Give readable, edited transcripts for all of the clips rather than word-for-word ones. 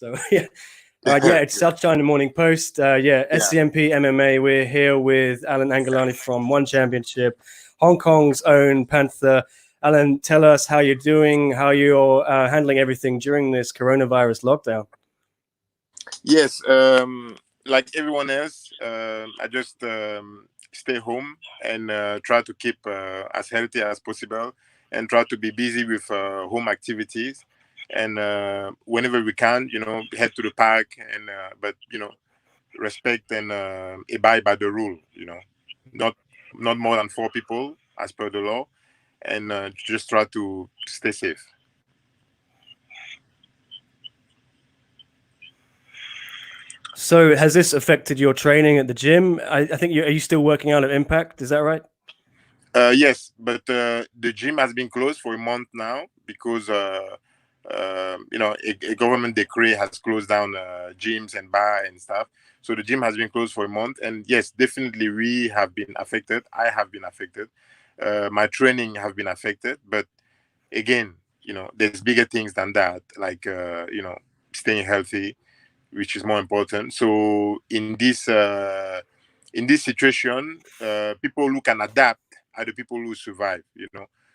So yeah. It's South China Morning Post. SCMP MMA. We're here with Alain Ngalani from One Championship, Hong Kong's own Panther. Alain, tell us how you're doing, how you're handling everything during this coronavirus lockdown. Yes, like everyone else, I just stay home and try to keep as healthy as possible and try to be busy with home activities. And whenever we can, head to the park and but respect and abide by the rule. Not more than 4 people as per the law, and just try to stay safe. So has this affected your training at the gym? I think are you still working out at Impact? Is that right? Yes, but the gym has been closed for a month now because a government decree has closed down gyms and bar and stuff. So the gym has been closed for a month, and yes, definitely we have been affected. I have been affected. My training have been affected, but again, there's bigger things than that, like staying healthy, which is more important. So in this situation, people who can adapt are the people who survive.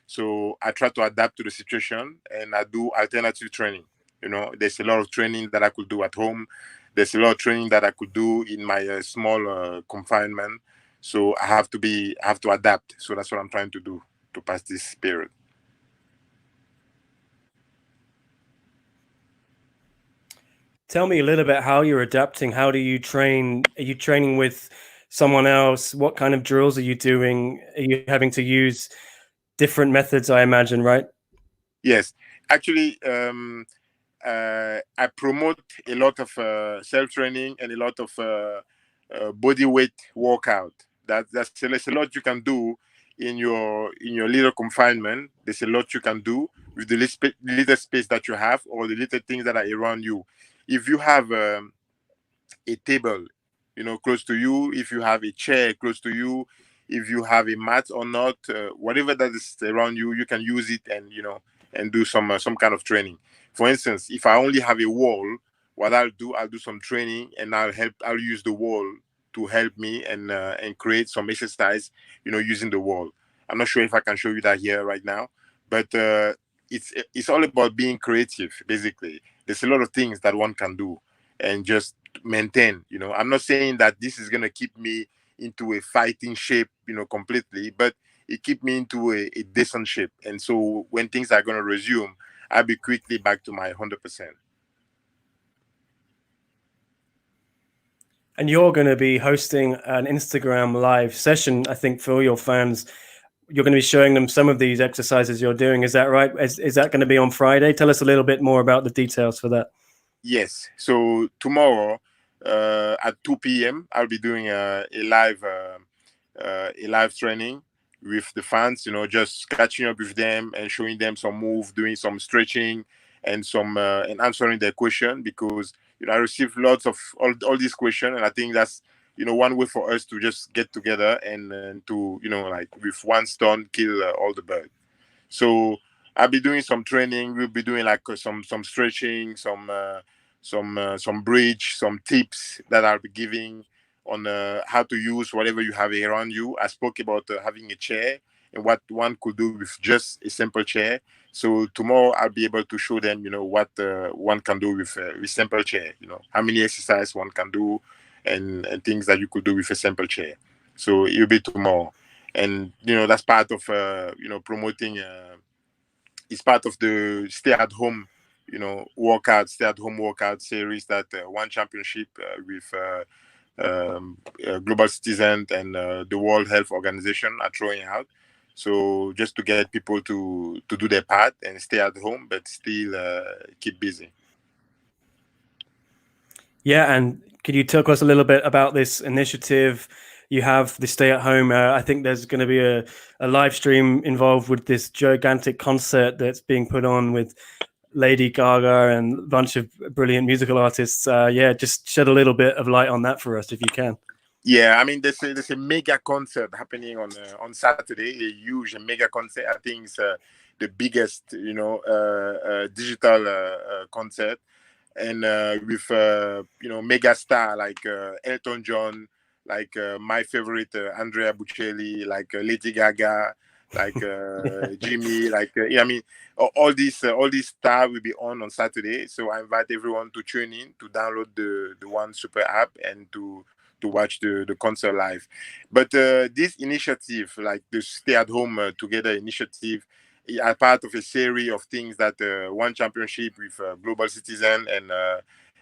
So I try to adapt to the situation, and I do alternative training. There's a lot of training that I could do at home. There's a lot of training that I could do in my small confinement. So I have to adapt. So that's what I'm trying to do to pass this period. Tell me a little bit how you're adapting. How do you train? Are you training with someone else? What kind of drills are you doing? Are you having to use different methods, I imagine, right? Yes. Actually, I promote a lot of self-training and a lot of body weight workout. There's a lot you can do in your little confinement. There's a lot you can do with the little space that you have or the little things that are around you. If you have a table, close to you, if you have a chair close to you, if you have a mat or not, whatever that is around you, you can use it and do some kind of training. For instance, if I only have a wall, what I'll do some training, and I'll use the wall to help me and create some exercise, using the wall. I'm not sure if I can show you that here right now, but it's all about being creative. Basically, there's a lot of things that one can do and just maintain. I'm not saying that this is gonna keep me into a fighting shape, completely, but it keep me into a decent shape. And so when things are gonna resume, I'll be quickly back to my 100%. And you're going to be hosting an Instagram live session, I think, for your fans. You're going to be showing them some of these exercises you're doing. Is that right? Is that going to be on Friday? Tell us a little bit more about the details for that. Yes. So tomorrow at 2 p.m., I'll be doing a live training with the fans. Just catching up with them and showing them some move, doing some stretching and some and answering their question, because I receive lots of all these questions, and I think that's one way for us to just get together and to like with one stone kill all the birds. So I'll be doing some training. We'll be doing like some stretching, some bridge, some tips that I'll be giving on how to use whatever you have around you. I spoke about having a chair and what one could do with just a simple chair. So tomorrow I'll be able to show them, what one can do with simple chair. How many exercises one can do, and things that you could do with a simple chair. So it'll be tomorrow, and that's part of promoting. It's part of the stay at home workout series that One Championship with Global Citizen and the World Health Organization are throwing out. So just to get people to do their part and stay at home, but still keep busy. Yeah, and could you talk us a little bit about this initiative? You have the stay at home. I think there's going to be a live stream involved with this gigantic concert that's being put on with Lady Gaga and a bunch of brilliant musical artists. Just shed a little bit of light on that for us if you can. Yeah, I mean, there's a mega concert happening on Saturday, a huge mega concert. I think it's the biggest, digital concert. and with mega star like Elton John, like my favorite Andrea Bocelli, like Lady Gaga, like Jimmy, like yeah, I mean all these stars will be on Saturday. So I invite everyone to tune in, to download the One Super app, and to watch the concert live. But this initiative, like the Stay at Home Together initiative, are part of a series of things that One Championship with Global Citizen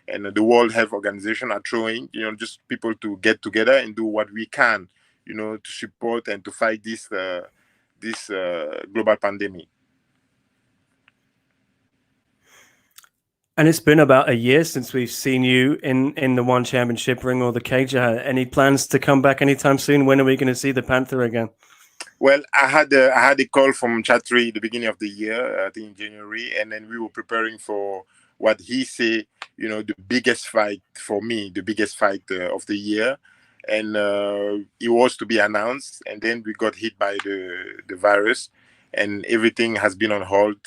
and the World Health Organization are throwing. Just people to get together and do what we can, to support and to fight this global pandemic. And it's been about a year since we've seen you in the One Championship ring or the cage. Any plans to come back anytime soon? When are we going to see the Panther again? Well, I had a call from Chatri the beginning of the year, I think in January, and then we were preparing for what he say, the biggest fight for me, the biggest fight of the year, and it was to be announced, and then we got hit by the virus, and everything has been on hold.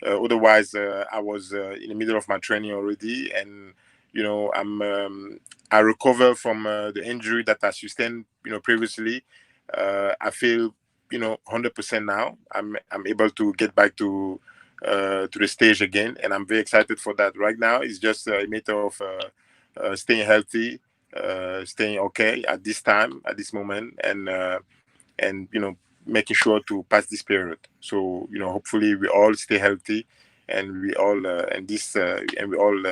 Otherwise, I was in the middle of my training already, and I recover from the injury that I sustained, previously. I feel 100% now. I'm able to get back to the stage again, and I'm very excited for that. Right now, it's just a matter of staying healthy, staying okay at this time, at this moment, and making sure to pass this period. So hopefully we all stay healthy, and we all and we all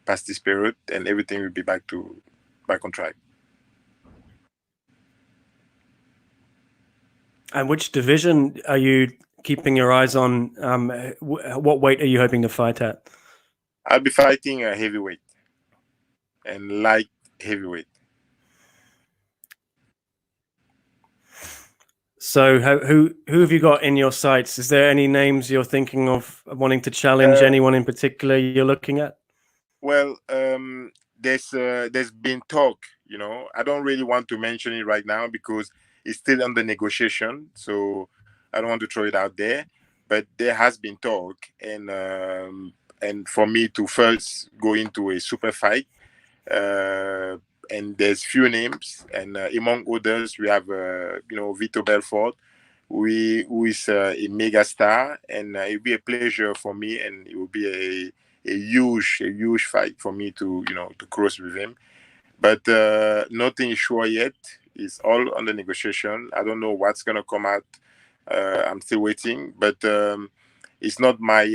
pass this period, and everything will be back on track. And which division are you keeping your eyes on? What weight are you hoping to fight at? I'll be fighting a heavyweight and light heavyweight. So who have you got in your sights? Is there any names you're thinking of wanting to challenge? Anyone in particular you're looking at? Well, there's been talk. I don't really want to mention it right now because it's still under negotiation. So I don't want to throw it out there. But there has been talk, and for me to first go into a super fight, and there's few names, and among others we have Vitor Belfort, who is a mega star, and it'll be a pleasure for me, and it will be a huge fight for me to cross with him. But nothing is sure yet. It's all under negotiation. I don't know what's gonna come out. I'm still waiting, but it's not my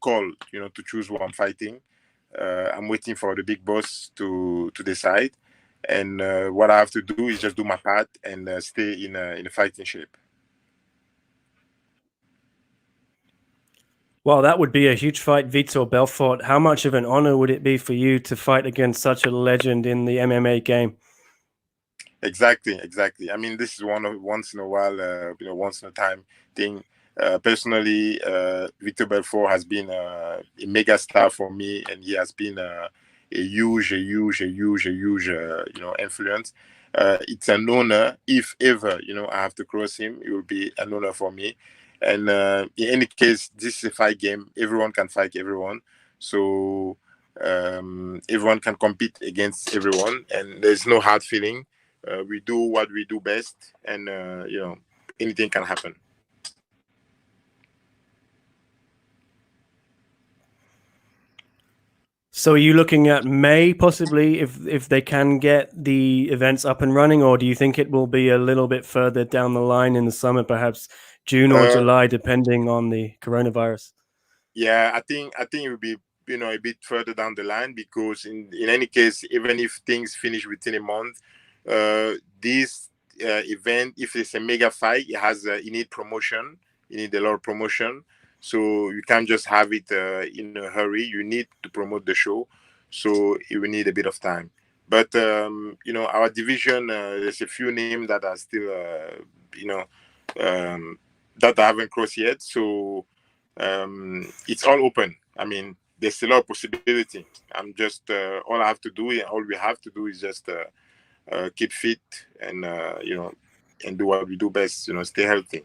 call, to choose who I'm fighting. I'm waiting for the big boss to decide, and what I have to do is just do my part and stay in a fighting shape. Well, that would be a huge fight, Vitor Belfort. How much of an honor would it be for you to fight against such a legend in the MMA game? Exactly. I mean, this is once in a while, once in a time thing. Personally, Victor Belfort has been a mega star for me, and he has been a huge influence. It's an honor. If ever I have to cross him, it will be an honor for me. And in any case, this is a fight game. Everyone can fight everyone, so everyone can compete against everyone, and there's no hard feeling. We do what we do best, and anything can happen. So are you looking at May possibly if they can get the events up and running, or do you think it will be a little bit further down the line in the summer, perhaps June or July, depending on the coronavirus? Yeah, I think it will be a bit further down the line, because in any case, even if things finish within a month, this event, if it's a mega fight, you need promotion. You need a lot of promotion, so you can't just have it in a hurry. You need to promote the show, so it will need a bit of time. But our division, there's a few names that are still that I haven't crossed yet, so it's all open. I mean, there's a lot of possibility. I'm just all I have to do, all we have to do is just keep fit, and and do what we do best. Stay healthy.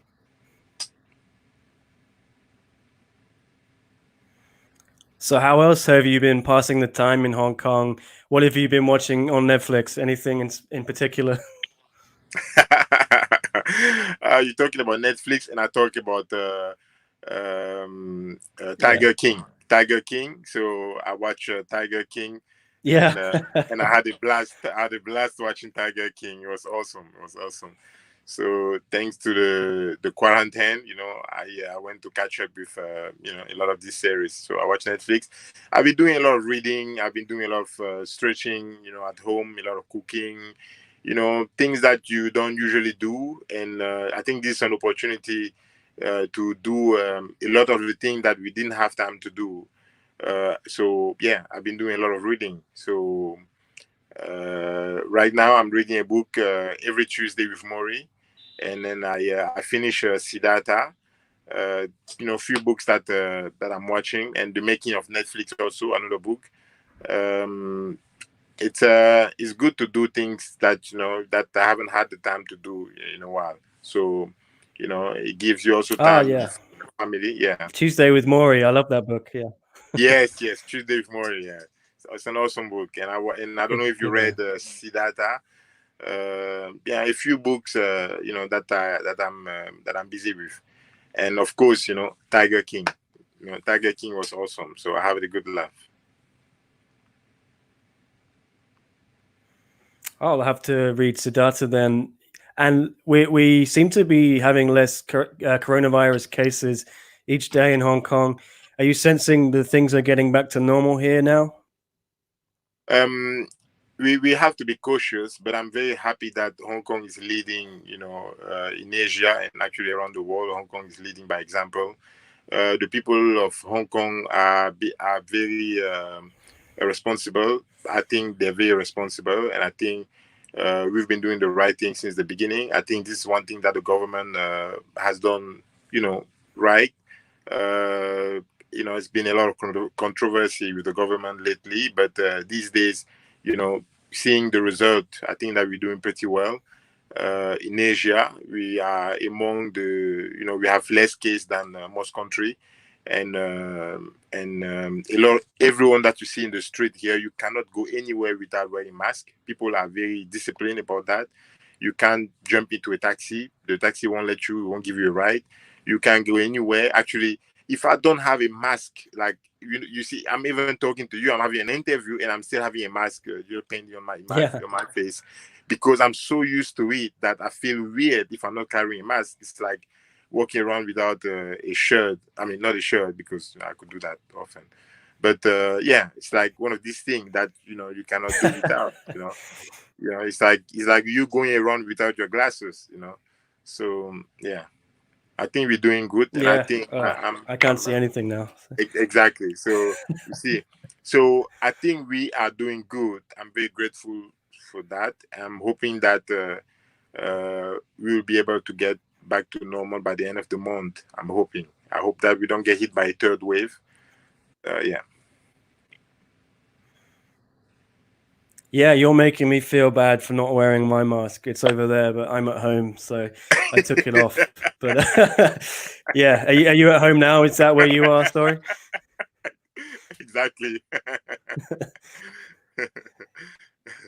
So how else have you been passing the time in Hong Kong? What have you been watching on Netflix? Anything in particular? You're talking about Netflix, and I talk about Yeah. Tiger King. Tiger King. So I watch Tiger King, Yeah. and I had a blast. I had a blast watching Tiger King. It was awesome. It was awesome. So thanks to the quarantine, I went to catch up with a lot of these series. So I watch Netflix. I've been doing a lot of reading. I've been doing a lot of stretching. At home, a lot of cooking. Things that you don't usually do, and I think this is an opportunity to do a lot of the things that we didn't have time to do. So yeah, I've been doing a lot of reading. So right now I'm reading a book every Tuesday with Maury, and then I finish Siddhartha. Few books that I'm watching, and the making of Netflix also another book. Um, it's good to do things that I haven't had the time to do in a while. So it gives you also Oh time yeah. with family. Yeah. Tuesday with Maury. I love that book. Yeah. Yes. Tuesday with Morning. Yeah. So it's an awesome book, and I don't know if you Good read man. Siddhartha. Yeah, a few books that I'm busy with, and of course Tiger King. Tiger King was awesome, so I have a good laugh. I'll have to read Siddhartha then. And we seem to be having less coronavirus cases each day in Hong Kong. Are you sensing that things are getting back to normal here now? Um, we have to be cautious, but I'm very happy that Hong Kong is leading, in Asia and actually around the world. Hong Kong is leading by example. The people of Hong Kong are very responsible. I think they're very responsible, and I think we've been doing the right thing since the beginning. I think this is one thing that the government has done, right. Uh, it's been a lot of controversy with the government lately, but these days, seeing the result, I think that we're doing pretty well. In Asia, we are among we have less case than most country, and everyone that you see in the street here, you cannot go anywhere without wearing mask. People are very disciplined about that. You can't jump into a taxi. The taxi won't let you, won't give you a ride. You can't go anywhere. Actually, if I don't have a mask, like you see, I'm even talking to you. I'm having an interview, and I'm still having a mask, painting on Yeah. my face, because I'm so used to it that I feel weird if I'm not carrying a mask. It's like walking around without a shirt. I mean, not a shirt because I could do that often, but yeah, it's like one of these things that you cannot do without. It's like you going around without your glasses. So yeah. I think we're doing good, and I Yeah. think I can't see anything now. exactly. So you see, so I think we are doing good. I'm very grateful for that. I'm hoping that we will be able to get back to normal by the end of the month. I'm hoping. I hope that we don't get hit by a third wave. Yeah. Yeah, you're making me feel bad for not wearing my mask. It's over there, but I'm at home, so I took it off. But yeah, are you at home now? Is that where you are? Sorry. Exactly.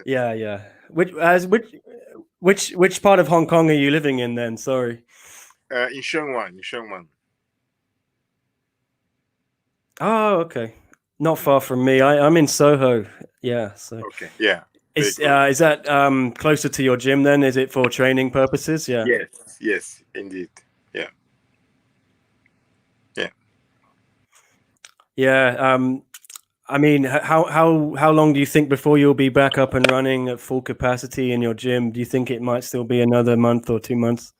Yeah, yeah. Which part of Hong Kong are you living in then? Sorry. In Shengwan, in Shengwan. Oh, okay. Not far from me. I'm in Soho. Yeah. So Okay. Yeah. Very is close. is that closer to your gym then? Is it for training purposes? Yeah. Yes. Yes. Indeed. Yeah. Yeah. Yeah. I mean, how long do you think before you'll be back up and running at full capacity in your gym? Do you think it might still be another month or 2 months?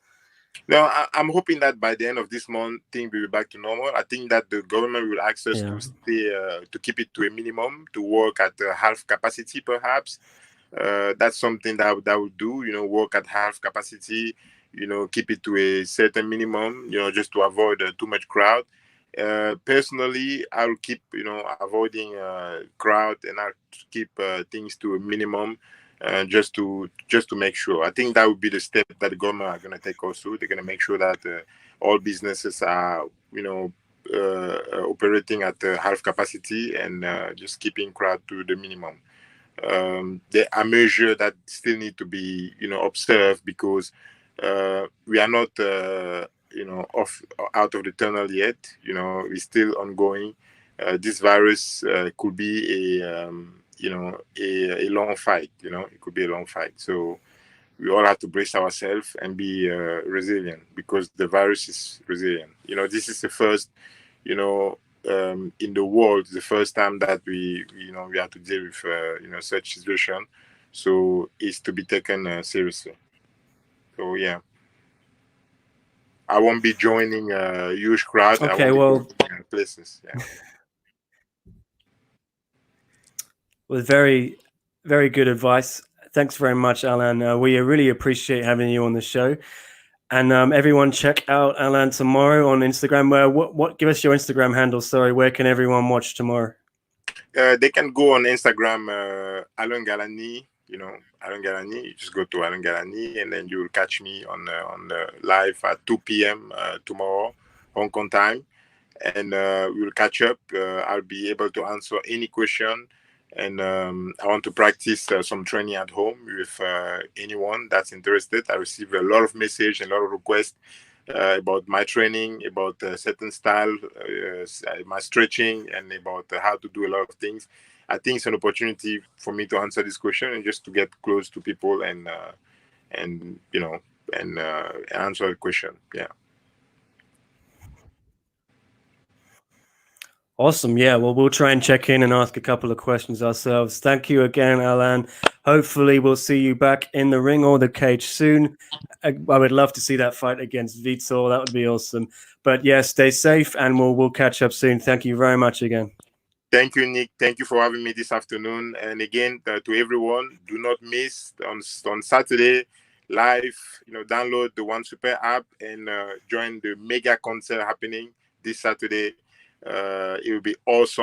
No, I'm hoping that by the end of this month, things will be back to normal. I think that the government will ask us Yeah. to stay, to keep it to a minimum, to work at half capacity, perhaps. That's something that would do. Work at half capacity. Keep it to a certain minimum. Just to avoid too much crowd. Personally, I'll keep avoiding crowd, and I'll keep things to a minimum, just to make sure. I think that would be the step that the government are going to take also. They're going to make sure that all businesses are operating at half capacity and just keeping crowd to the minimum. There are measures that still need to be, observed because we are not, out of the tunnel yet. It's still ongoing. This virus could be a long fight. It could be a long fight. So we all have to brace ourselves and be resilient because the virus is resilient. This is the first, in the world, the first time that we have to deal with, such situation. So it's to be taken seriously. So yeah, I won't be joining a huge crowd. I Okay, won't well, be going places. Yeah. with very, very good advice. Thanks very much, Alain. We really appreciate having you on the show. And everyone, check out Alain tomorrow on Instagram. What? Give us your Instagram handle. Sorry, where can everyone watch tomorrow? They can go on Instagram, Alain Ngalani. Alain Ngalani. You just go to Alain Ngalani, and then you will catch me on the live at 2 p.m. Tomorrow, Hong Kong time, and we will catch up. I'll be able to answer any question, and I want to practice some training at home with anyone that's interested. I receive a lot of messages and a lot of requests about my training, about certain style, my stretching, and about how to do a lot of things. I think it's an opportunity for me to answer this question and just to get close to people and answer the question. Yeah. Awesome. Yeah. Well, we'll try and check in and ask a couple of questions ourselves. Thank you again, Alain. Hopefully, we'll see you back in the ring or the cage soon. I would love to see that fight against Vitor. That would be awesome. But yeah, stay safe, and we'll catch up soon. Thank you very much again. Thank you, Nick. Thank you for having me this afternoon. And again, to everyone, do not miss on Saturday live. Download the One Super app and join the mega concert happening this Saturday. It will be awesome.